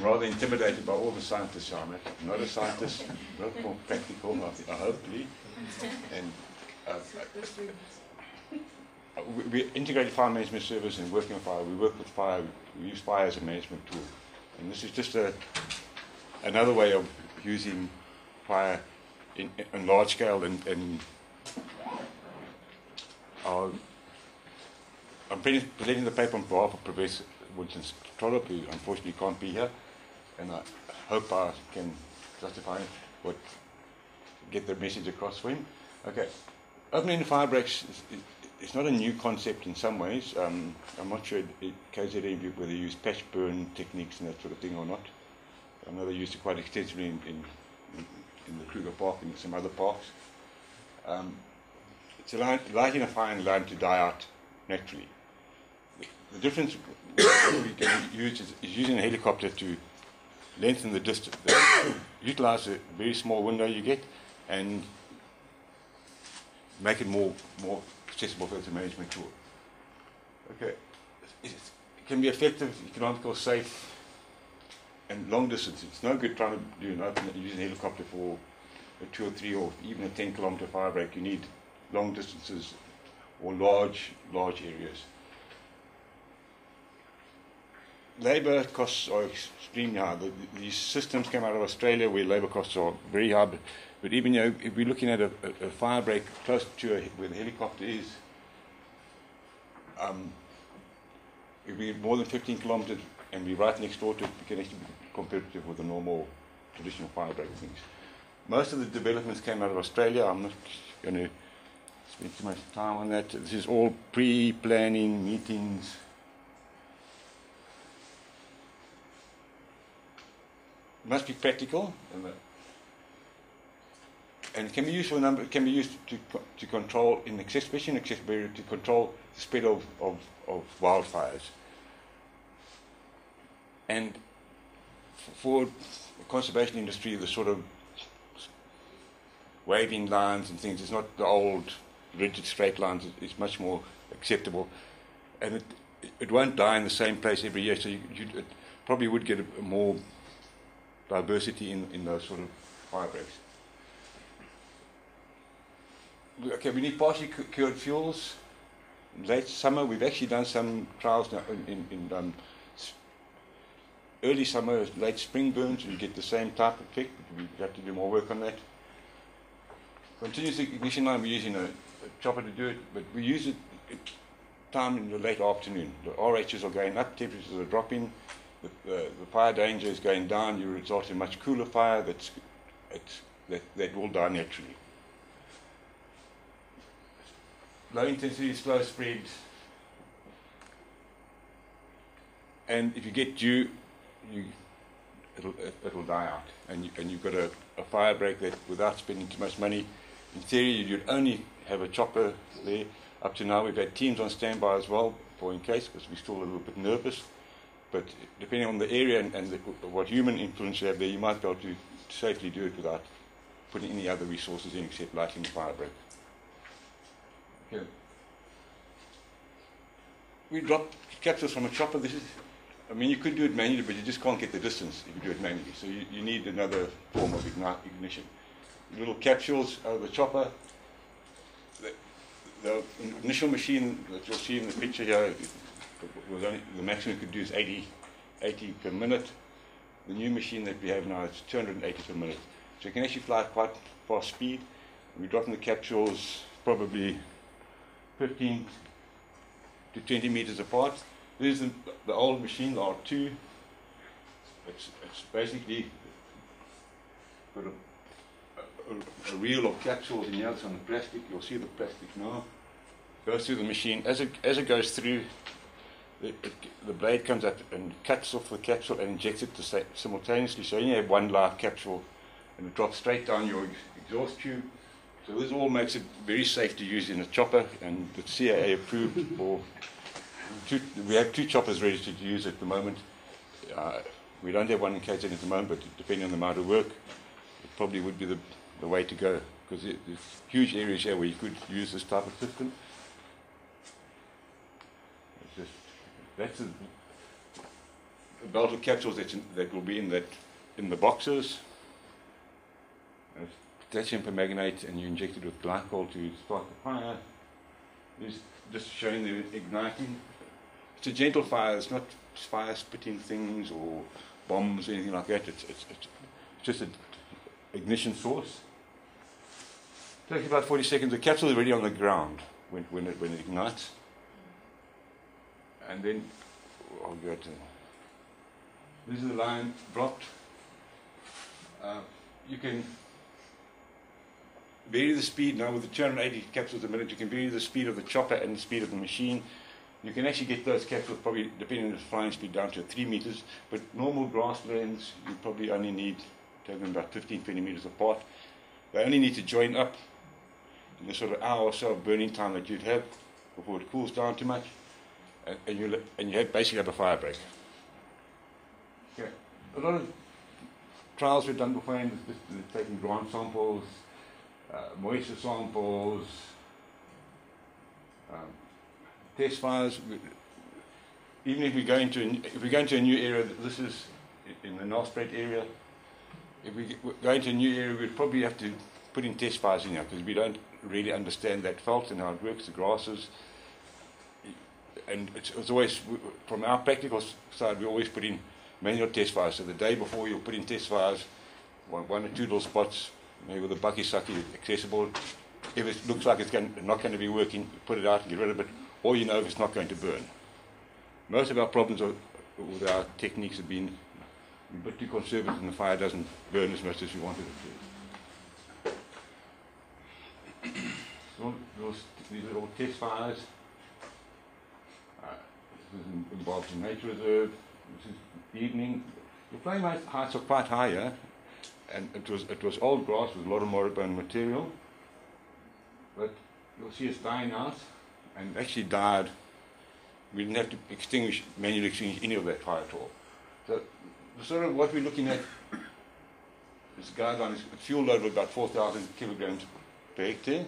rather intimidated by all the scientists I'm at. I'm not a scientist, not more practical, hopefully. And we integrated fire management service and working on fire. We work with fire. We use fire as a management tool. And this is just another way of using fire in large scale. And I'm presenting the paper on behalf of Professor Winston Trollope, who unfortunately can't be here. And I hope I can justify get the message across for him. Okay, open-ended fire breaks is not a new concept in some ways. I'm not sure KZN whether they use patch burn techniques and that sort of thing or not. I know they used it quite extensively in the Kruger Park and some other parks. It's lighting a fire and allowing it to die out naturally. The difference what we can use is using a helicopter to lengthen the distance, utilize a very small window you get, and make it more accessible as a management tool. Okay, it can be effective, economical, safe, and long distance. It's no good trying to do an open using a helicopter for a 2 or 3 or even a 10-kilometer fire break. You need long distances or large areas. Labour costs are extremely high. These systems come out of Australia where labour costs are very high. But even if we're looking at a fire break close to where the helicopter is, if we're more than 15 kilometres and we're right next door to it, we can actually be competitive with the normal traditional fire break things. Most of the developments came out of Australia. I'm not going to spend too much time on that. This is all pre-planning meetings. It must be practical, and it can be used for a number. It can be used to control, especially in accessibility, to control the spread of wildfires. And for the conservation industry, the sort of waving lines and things, it's not the old rigid straight lines. It's much more acceptable, and it won't die in the same place every year. So it probably would get a more diversity in those sort of fire breaks. Okay, we need partially cured fuels. In late summer, we've actually done some trials now in early summer, late spring burns, and you get the same type of effect, but we have to do more work on that. Continuous ignition line, we're using a chopper to do it, but we use it time in the late afternoon. The RHs are going up, temperatures are dropping. The fire danger is going down. You result in much cooler fire that will die naturally. Low intensity, slow spread, and if you get dew, it'll die out, and you've got a fire break that, without spending too much money, in theory you'd only have a chopper there. Up to now, we've had teams on standby as well, for in case, because we're still a little bit nervous. But depending on the area and what human influence you have there, you might be able to safely do it without putting any other resources in except lighting the fire break. Okay. We drop capsules from a chopper. You could do it manually, but you just can't get the distance if you do it manually. So you need another form of ignition. Little capsules out of the chopper. The initial machine that you'll see in the picture here, the maximum you could do is 80 per minute. The new machine that we have now is 280 per minute. So you can actually fly at quite fast speed. We're dropping the capsules probably 15 to 20 meters apart. This is the old machine, the R2. It's basically got a reel of capsules in here. It's on the plastic. You'll see the plastic now. Goes through the machine. As it goes through, the blade comes up and cuts off the capsule and injects it simultaneously. So you only have one live capsule, and it drops straight down your exhaust tube. So this all makes it very safe to use in a chopper, and the CAA approved for. We have 2 choppers ready to use at the moment. We don't have one in KZN at the moment, but depending on the amount of work, it probably would be the way to go, because there's huge areas here where you could use this type of system. That's belt of capsules that will be in the boxes. Potassium permanganate, and you inject it with glycol to start the fire. This is just showing the igniting. It's a gentle fire. It's not fire spitting things or bombs or anything like that. It's just an ignition source. It takes about 40 seconds. The capsule is already on the ground when it ignites. And then I'll go to. This is the line dropped. You can vary the speed now with the 280 capsules a minute. You can vary the speed of the chopper and the speed of the machine. You can actually get those capsules, probably depending on the flying speed, down to 3 meters. But normal grasslands, you probably only need to have them about 15-20 meters apart. They only need to join up in the sort of hour or so of burning time that you'd have before it cools down too much, and you basically have a fire break. Okay. A lot of trials we've done before, and taking ground samples, moisture samples, test fires. Even if we go into a new area, this is in the Nelspruit area. If we go into a new area, we'd probably have to put in test fires in here because we don't really understand that fault and how it works, the grasses. And it's always, from our practical side, we always put in manual test fires. So the day before, you'll put in test fires, one or two little spots, maybe with a bucky sucky accessible. If it looks like it's not going to be working, put it out and get rid of it, or you know if it's not going to burn. Most of our problems with our techniques have been a bit too conservative and the fire doesn't burn as much as we wanted it to. So these are all test fires. This is involved in nature reserve. This is evening. The flame heights are quite higher, and it was old grass with a lot of moribund material. But you'll see it's dying out, and actually died. We didn't have to manually extinguish any of that fire at all. So sort of what we're looking at, this guideline is a fuel load of about 4,000 kilograms per hectare.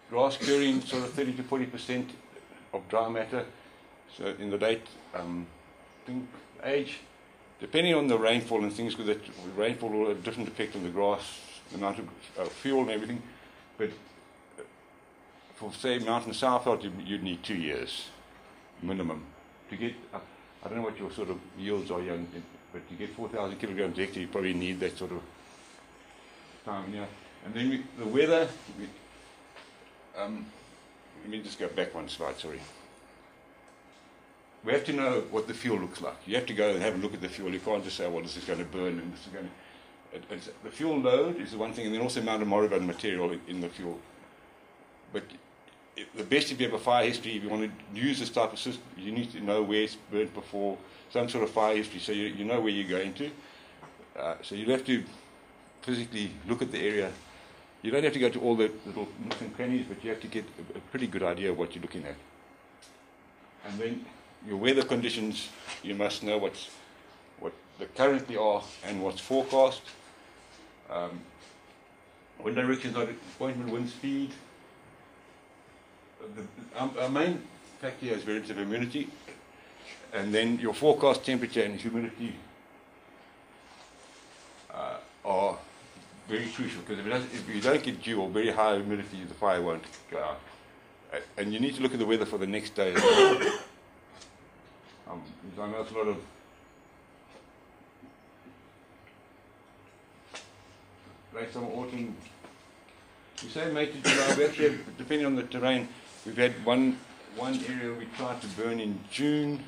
Grass curing sort of 30 to 40% of dry matter. So in the date, age, depending on the rainfall and things, because rainfall will have a different effect on the grass, the amount of fuel and everything. But for say mountain southward, you'd need 2 years minimum to get. I don't know what your sort of yields are, young, but to get 4,000 kilograms a hectare, you probably need that sort of time. Yeah. And then the weather. Let me just go back one slide. Sorry. We have to know what the fuel looks like. You have to go and have a look at the fuel. You can't just say, well, this is going to burn and this is going to... The fuel load is the one thing, and then also the amount of moribund material in the fuel. But the best, if you have a fire history, if you want to use this type of system, you need to know where it's burnt before, some sort of fire history, so you know where you're going to. So you have to physically look at the area. You don't have to go to all the little nooks and crannies, but you have to get a pretty good idea of what you're looking at. And then your weather conditions, you must know what they currently are and what's forecast. Wind direction, appointment, wind speed. Our main factor here is relative humidity, and then your forecast temperature and humidity are very crucial, because if you don't get dew or very high humidity, the fire won't go out. And you need to look at the weather for the next day as well. I know it's a lot of late summer, autumn. We say May to July. We actually have, depending on the terrain, we've had one area we tried to burn in June.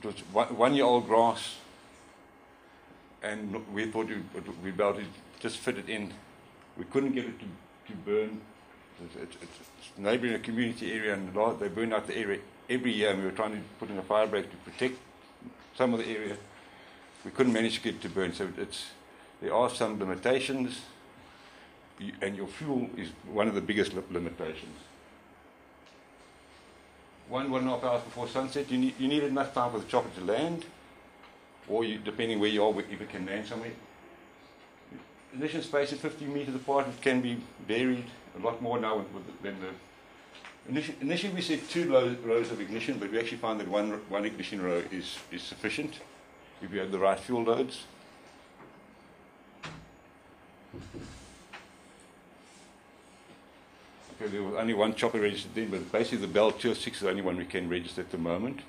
It was 1 year old grass, and we thought we'd be able to just fit it in. We couldn't get it to burn. It's neighbouring a community area, and they burn out the area every year, and we were trying to put in a fire break to protect some of the area. We couldn't manage to get it to burn, so there are some limitations, and your fuel is one of the biggest limitations. 1.5 hours before sunset, you need enough time for the chopper to land, or depending where you are, if it can land somewhere. Ignition space at 50 meters apart, it can be varied a lot more now than Initially we said 2 rows of ignition, but we actually found that one ignition row is sufficient if you have the right fuel loads. Okay, there was only one chopper registered then, but basically the Bell 206 is the only one we can register at the moment.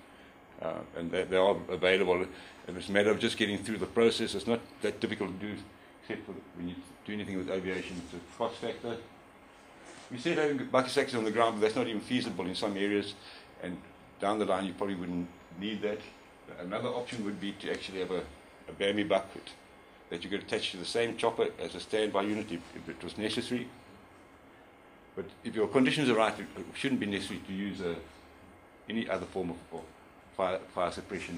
And they are available, and it's a matter of just getting through the process. It's not that difficult to do, except for when you do anything with aviation. It's a cost factor. We said having bucket stacks on the ground, but that's not even feasible in some areas, and down the line you probably wouldn't need that. Another option would be to actually have a Bambi bucket that you could attach to the same chopper as a standby unit if it was necessary. But if your conditions are right, it shouldn't be necessary to use any other form of fire suppression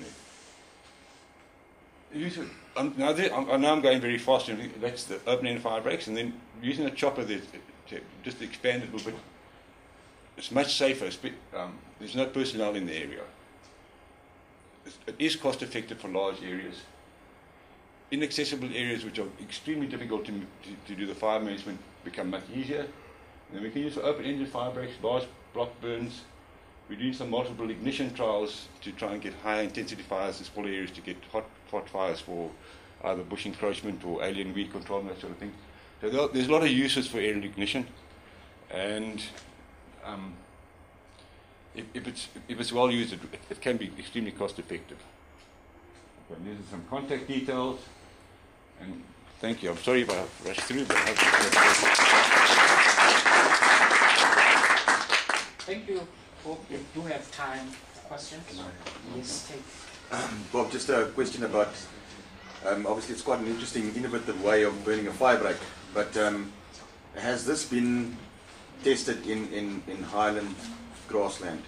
there. Now I'm going very fast, and that's the open-ended fire breaks, and then using a chopper that just to expand it a little bit, it's much safer. There's no personnel in the area. It is cost effective for large areas. Inaccessible areas which are extremely difficult to do the fire management become much easier. And then we can use for open-ended fire breaks, large block burns. We're doing some multiple ignition trials to try and get high intensity fires in small areas to get hot fires for either bush encroachment or alien weed control and that sort of thing. So there's a lot of uses for aerial ignition, and if it's well used, it can be extremely cost effective. Okay, these are some contact details, and thank you. I'm sorry if I rushed through, but thank you. Hope you do have time for questions. Yes, take. Bob, just a question about, obviously it's quite an interesting, innovative way of burning a fire break, but has this been tested in highland grassland?